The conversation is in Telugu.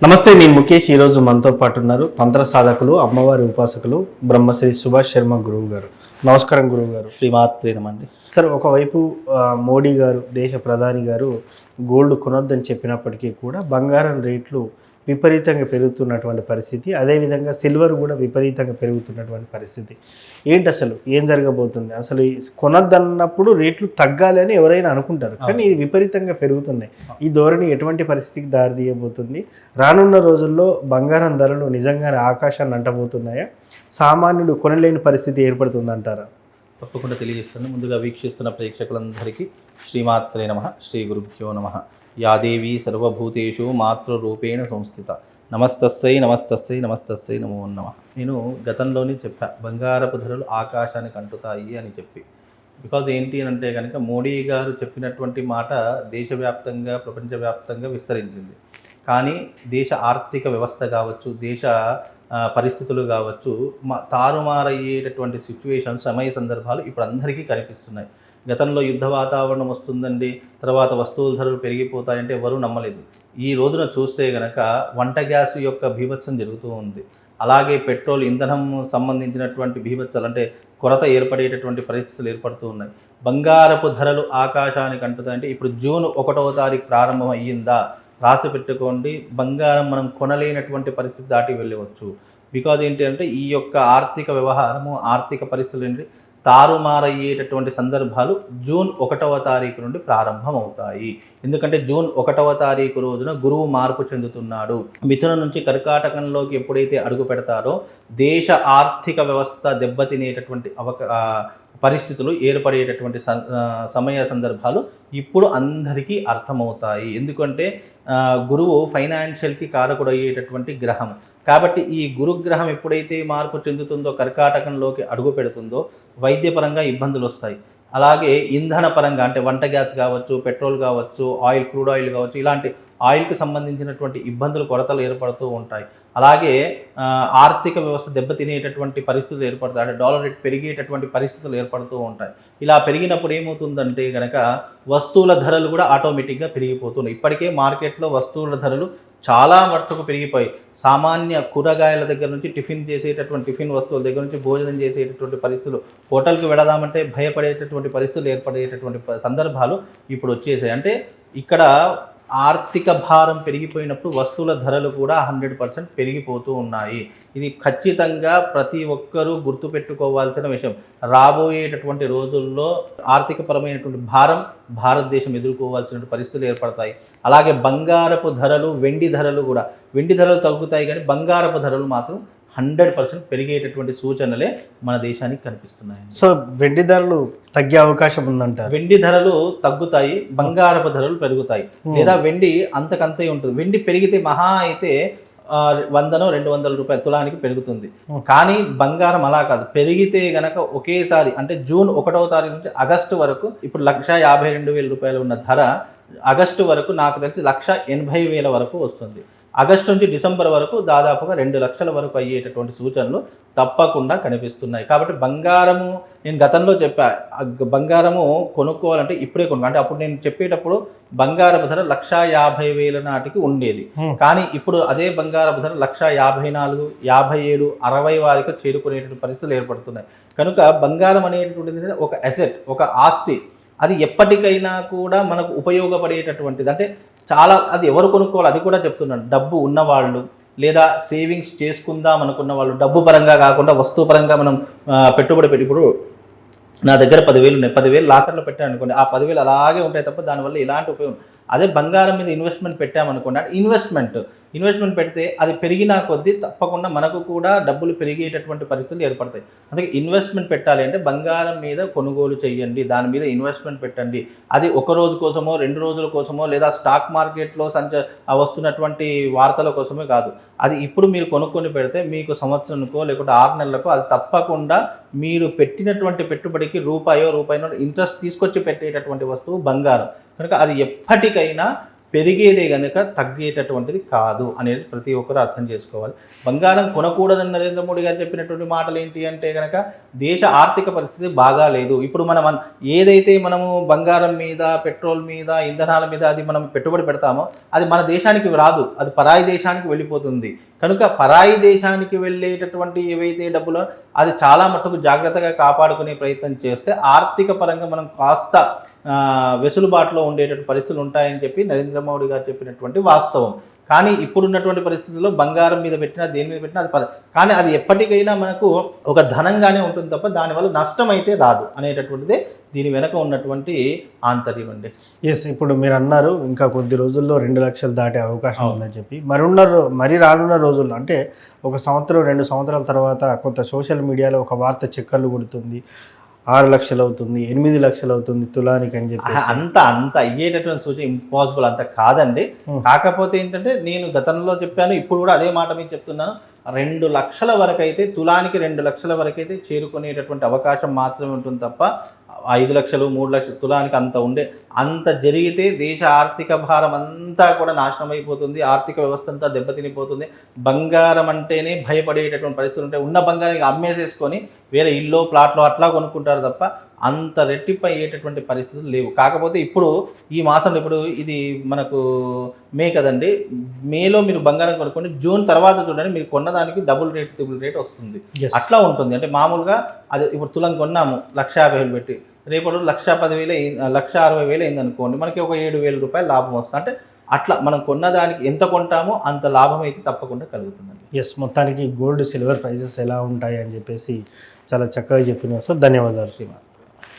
నమస్తే, నేను ముఖేష్. ఈరోజు మనతో పాటు ఉన్నారు తంత్ర సాధకులు, అమ్మవారి ఉపాసకులు బ్రహ్మశ్రీ సుభాష్ శర్మ గురువు గారు. నమస్కారం గురువు గారు. శ్రీమాత్రే నమండి. సార్, ఒకవైపు మోడీ గారు, దేశ ప్రధాని గారు గోల్డ్ కొనొద్దని చెప్పినప్పటికీ కూడా బంగారం రేట్లు విపరీతంగా పెరుగుతున్నటువంటి పరిస్థితి, అదేవిధంగా సిల్వర్ కూడా విపరీతంగా పెరుగుతున్నటువంటి పరిస్థితి. ఏంటి అసలు ఏం జరగబోతుంది? అసలు కొనొద్దన్నప్పుడు రేట్లు తగ్గాలి అని ఎవరైనా అనుకుంటారు, కానీ ఇది విపరీతంగా పెరుగుతున్నాయి. ఈ ధోరణి ఎటువంటి పరిస్థితికి దారితీయబోతుంది? రానున్న రోజుల్లో బంగారం ధరలు నిజంగానే ఆకాశాన్ని అంటబోతున్నాయా? సామాన్యుడు కొనలేని పరిస్థితి ఏర్పడుతుందంటారా? తప్పకుండా తెలియజేస్తాను. ముందుగా వీక్షిస్తున్న ప్రేక్షకులందరికీ శ్రీమాత్రే నమః, శ్రీ గురుభ్యో నమః. యాదేవి సర్వభూతేషు మాతృరూపేణ సంస్థిత. నమస్తస్సై నమస్తస్సై నమస్తస్సై నమో నమః. నేను గతంలోనే చెప్పా, బంగారపు ధరలు ఆకాశానికి అంటుతాయి అని చెప్పి. బికాజ్ ఏంటి అని అంటే కనుక మోడీ గారు చెప్పినటువంటి మాట దేశవ్యాప్తంగా, ప్రపంచవ్యాప్తంగా విస్తరించింది. కానీ దేశ ఆర్థిక వ్యవస్థ కావచ్చు, దేశ పరిస్థితులు కావచ్చు, తారుమారయ్యేటటువంటి సిచ్యువేషన్స్, సమయ సందర్భాలు ఇప్పుడు అందరికీ కనిపిస్తున్నాయి. గతంలో యుద్ధ వాతావరణం వస్తుందండి, తర్వాత వస్తువుల ధరలు పెరిగిపోతాయంటే ఎవరూ నమ్మలేదు. ఈ రోజున చూస్తే కనుక వంట గ్యాస్ యొక్క బీభత్సం జరుగుతూ ఉంది. అలాగే పెట్రోల్, ఇంధనం సంబంధించినటువంటి బీభత్సాలు అంటే కొరత ఏర్పడేటటువంటి పరిస్థితులు ఏర్పడుతూ ఉన్నాయి. బంగారపు ధరలు ఆకాశానికి అంటుతాయంటే ఇప్పుడు జూన్ 1వ తారీఖు ప్రారంభం అయ్యిందా? రాసి పెట్టుకోండి. బంగారం మనం కొనలేనటువంటి పరిస్థితి దాటి వెళ్ళవచ్చు. బికాజ్ ఏంటి అంటే ఈ యొక్క ఆర్థిక వ్యవహారము, ఆర్థిక పరిస్థితులు ఏంటి తారుమారయ్యేటటువంటి సందర్భాలు జూన్ 1వ తారీఖు నుండి ప్రారంభం అవుతాయి. ఎందుకంటే జూన్ 1వ తారీఖు రోజున గురువు మార్పు చెందుతున్నాడు. మిథునం నుంచి కర్కాటకంలోకి ఎప్పుడైతే అడుగు పెడతారో దేశ ఆర్థిక వ్యవస్థ దెబ్బతినేటటువంటి పరిస్థితులు ఏర్పడేటటువంటి సమయ సందర్భాలు ఇప్పుడు అందరికీ అర్థమవుతాయి. ఎందుకంటే గురువు ఫైనాన్షియల్కి కారకుడు అయ్యేటటువంటి గ్రహం. కాబట్టి ఈ గురుగ్రహం ఎప్పుడైతే మార్పు చెందుతుందో, కర్కాటకంలోకి అడుగు పెడుతుందో వైద్యపరంగా ఇబ్బందులు వస్తాయి. అలాగే ఇంధన పరంగా అంటే వంట గ్యాస్ కావచ్చు, పెట్రోల్ కావచ్చు, ఆయిల్, క్రూడ్ ఆయిల్ కావచ్చు, ఇలాంటి ఆయిల్కి సంబంధించినటువంటి ఇబ్బందులు, కొరతలు ఏర్పడుతూ ఉంటాయి. అలాగే ఆర్థిక వ్యవస్థ దెబ్బతినేటటువంటి పరిస్థితులు ఏర్పడతాయి. అంటే డాలర్ రేట్ పెరిగేటటువంటి పరిస్థితులు ఏర్పడుతూ ఉంటాయి. ఇలా పెరిగినప్పుడు ఏమవుతుందంటే కనుక వస్తువుల ధరలు కూడా ఆటోమేటిక్గా పెరిగిపోతున్నాయి. ఇప్పటికే మార్కెట్లో వస్తువుల ధరలు చాలా మట్టుకు పెరిగిపోయి, సామాన్య కూరగాయల దగ్గర నుంచి టిఫిన్ వస్తువుల దగ్గర నుంచి భోజనం చేసేటటువంటి పరిస్థితులు, హోటల్కి వెళదామంటే భయపడేటటువంటి పరిస్థితులు ఏర్పడేటటువంటి సందర్భాలు ఇప్పుడు వచ్చేసాయి. అంటే ఇక్కడ ఆర్థిక భారం పెరిగిపోయినప్పుడు వస్తువుల ధరలు కూడా 100% పెరిగిపోతూ ఉన్నాయి. ఇది ఖచ్చితంగా ప్రతి ఒక్కరూ గుర్తుపెట్టుకోవాల్సిన విషయం. రాబోయేటటువంటి రోజుల్లో ఆర్థికపరమైనటువంటి భారం భారతదేశం ఎదుర్కోవాల్సిన పరిస్థితులు ఏర్పడతాయి. అలాగే బంగారపు ధరలు, వెండి ధరలు కూడా, వెండి ధరలు తగ్గుతాయి కానీ బంగారపు ధరలు మాత్రం 100% పెరిగేటటువంటి సూచనలే మన దేశానికి కనిపిస్తున్నాయి. సో వెండి ధరలు తగ్గే అవకాశం ఉందంటారు? వెండి ధరలు తగ్గుతాయి, బంగారపు ధరలు పెరుగుతాయి. లేదా వెండి అంతకంతే ఉంటుంది. వెండి పెరిగితే మహా అయితే 100-200 రూపాయలు తులానికి పెరుగుతుంది. కానీ బంగారం అలా కాదు. పెరిగితే గనక ఒకేసారి అంటే జూన్ 1వ తారీఖు నుంచి ఆగస్టు వరకు ఇప్పుడు 1,52,000 రూపాయలు ఉన్న ధర ఆగస్టు వరకు నాకు తెలిసి 1,80,000 వరకు వస్తుంది. ఆగస్టు నుంచి డిసెంబర్ వరకు దాదాపుగా 2 లక్షల వరకు అయ్యేటటువంటి సూచనలు తప్పకుండా కనిపిస్తున్నాయి. కాబట్టి బంగారము, నేను గతంలో చెప్పా, బంగారము కొనుక్కోవాలంటే ఇప్పుడే అంటే అప్పుడు నేను చెప్పేటప్పుడు బంగారపు ధర 1,50,000 నాటికి ఉండేది. కానీ ఇప్పుడు అదే బంగారపు ధర 1,54,000, 57,000, 60 వారికి చేరుకునేటువంటి పరిస్థితులు ఏర్పడుతున్నాయి. కనుక బంగారం అనేటటువంటిది ఒక అసెట్, ఒక ఆస్తి. అది ఎప్పటికైనా కూడా మనకు ఉపయోగపడేటటువంటిది. అంటే చాలా, అది ఎవరు కొనుక్కోవాలి అది కూడా చెప్తున్నాను. డబ్బు ఉన్నవాళ్ళు లేదా సేవింగ్స్ చేసుకుందాం అనుకున్న వాళ్ళు, డబ్బు పరంగా కాకుండా వస్తువు పరంగా మనం పెట్టుబడి పెట్టి, ఇప్పుడు నా దగ్గర 10,000 ఉన్నాయి, 10,000 లాకర్లో పెట్టాను అనుకోండి, ఆ 10,000 అలాగే ఉంటాయి తప్ప దానివల్ల ఎలాంటి ఉపయోగం. అదే బంగారం మీద ఇన్వెస్ట్మెంట్ పెట్టామనుకోండి, అంటే ఇన్వెస్ట్మెంట్ పెడితే అది పెరిగినా కొద్దీ తప్పకుండా మనకు కూడా డబ్బులు పెరిగేటటువంటి పరిస్థితులు ఏర్పడతాయి. అందుకే ఇన్వెస్ట్మెంట్ పెట్టాలి అంటే బంగారం మీద కొనుగోలు చేయండి, దాని మీద ఇన్వెస్ట్మెంట్ పెట్టండి. అది ఒక రోజు కోసమో, 2 రోజుల కోసమో, లేదా స్టాక్ మార్కెట్లో వస్తున్నటువంటి వార్తల కోసమే కాదు. అది ఇప్పుడు మీరు కొనుక్కొని పెడితే మీకు సంవత్సరానికో లేకుంటే 6 నెలలకో అది తప్పకుండా మీరు పెట్టినటువంటి పెట్టుబడికి రూపాయో ఇంట్రెస్ట్ తీసుకొచ్చి పెట్టేటటువంటి వస్తువు బంగారం. కనుక అది ఎప్పటికైనా పెరిగేదే కనుక తగ్గేటటువంటిది కాదు అనేది ప్రతి ఒక్కరు అర్థం చేసుకోవాలి. బంగారం కొనకూడదని నరేంద్ర మోడీ గారు చెప్పినటువంటి మాటలు ఏంటి అంటే కనుక దేశ ఆర్థిక పరిస్థితి బాగా లేదు. ఇప్పుడు మనం ఏదైతే మనము బంగారం మీద, పెట్రోల్ మీద, ఇంధనాల మీద అది మనం పెట్టుబడి పెడతామో అది మన దేశానికి రాదు, అది పరాయి దేశానికి వెళ్ళిపోతుంది. కనుక పరాయి దేశానికి వెళ్ళేటటువంటి ఏవైతే డబ్బులో అది చాలా మట్టుకు జాగ్రత్తగా కాపాడుకునే ప్రయత్నం చేస్తే ఆర్థిక పరంగా మనం కాస్త వెసులుబాటులో ఉండేటటువంటి పరిస్థితులు ఉంటాయని చెప్పి నరేంద్ర మోడీ గారు చెప్పినటువంటి వాస్తవం. కానీ ఇప్పుడున్నటువంటి పరిస్థితుల్లో బంగారం మీద పెట్టినా దేని మీద పెట్టినా అది కానీ అది ఎప్పటికైనా మనకు ఒక ధనంగానే ఉంటుంది తప్ప దానివల్ల నష్టం అయితే రాదు అనేటటువంటిదే దీని వెనక ఉన్నటువంటి ఆంతర్యం అండి. ఎస్, ఇప్పుడు మీరు అన్నారు ఇంకా కొద్ది రోజుల్లో 2 లక్షలు దాటే అవకాశం ఉందని చెప్పి. మరి రానున్న రోజుల్లో అంటే 1 సంవత్సరం 2 సంవత్సరాల తర్వాత కొంత సోషల్ మీడియాలో ఒక వార్త చక్కర్లు కొడుతుంది, 6 లక్షలు అవుతుంది, 8 లక్షలు అవుతుంది తులానికి అని చెప్పి. అంత అయ్యేటటువంటి సూచన ఇంపాసిబుల్, అంత కాదండి. కాకపోతే ఏంటంటే నేను గతంలో చెప్పాను, ఇప్పుడు కూడా అదే మాట మీకు చెప్తున్నాను. 2 లక్షల వరకు అయితే, తులానికి 2 లక్షల వరకు అయితే చేరుకునేటటువంటి అవకాశం మాత్రమే ఉంటుంది తప్ప 5 లక్షలు 3 లక్షలు తులానికి అంత జరిగితే దేశ ఆర్థిక భారం అంతా కూడా నాశనం అయిపోతుంది, ఆర్థిక వ్యవస్థ అంతా దెబ్బతినిపోతుంది. బంగారం అంటేనే భయపడేటటువంటి పరిస్థితులు ఉంటాయి. ఉన్న బంగారాన్ని అమ్మేసేసుకొని వేరే ఇల్లు ప్లాట్లో అట్లా కొనుక్కుంటారు తప్ప అంత రెట్టింపు అయ్యేటటువంటి పరిస్థితులు లేవు. కాకపోతే ఇప్పుడు ఈ మాసంలో, ఇప్పుడు ఇది మనకు మే కదండి, మేలో మీరు బంగారం కొనుక్కోండి, జూన్ తర్వాత చూడండి మీరు కొన్నదానికి డబుల్ రేట్ ట్రిపుల్ రేట్ వస్తుంది. అట్లా ఉంటుంది. అంటే మామూలుగా అది ఇప్పుడు తులం కొన్నాము 1,50,000 పెట్టి, రేపటి 1,10,000 1,60,000 అయింది అనుకోండి, మనకి ఒక 7,000 రూపాయలు లాభం వస్తుంది. అంటే అట్లా మనం కొన్నదానికి ఎంత కొంటామో అంత లాభం అయితే తప్పకుండా కలుగుతుందండి. ఎస్, మొత్తానికి గోల్డ్ సిల్వర్ ప్రైసెస్ ఎలా ఉంటాయి అని చెప్పేసి చాలా చక్కగా చెప్పినారు సార్. ధన్యవాదాలు. శ్రీమాన్.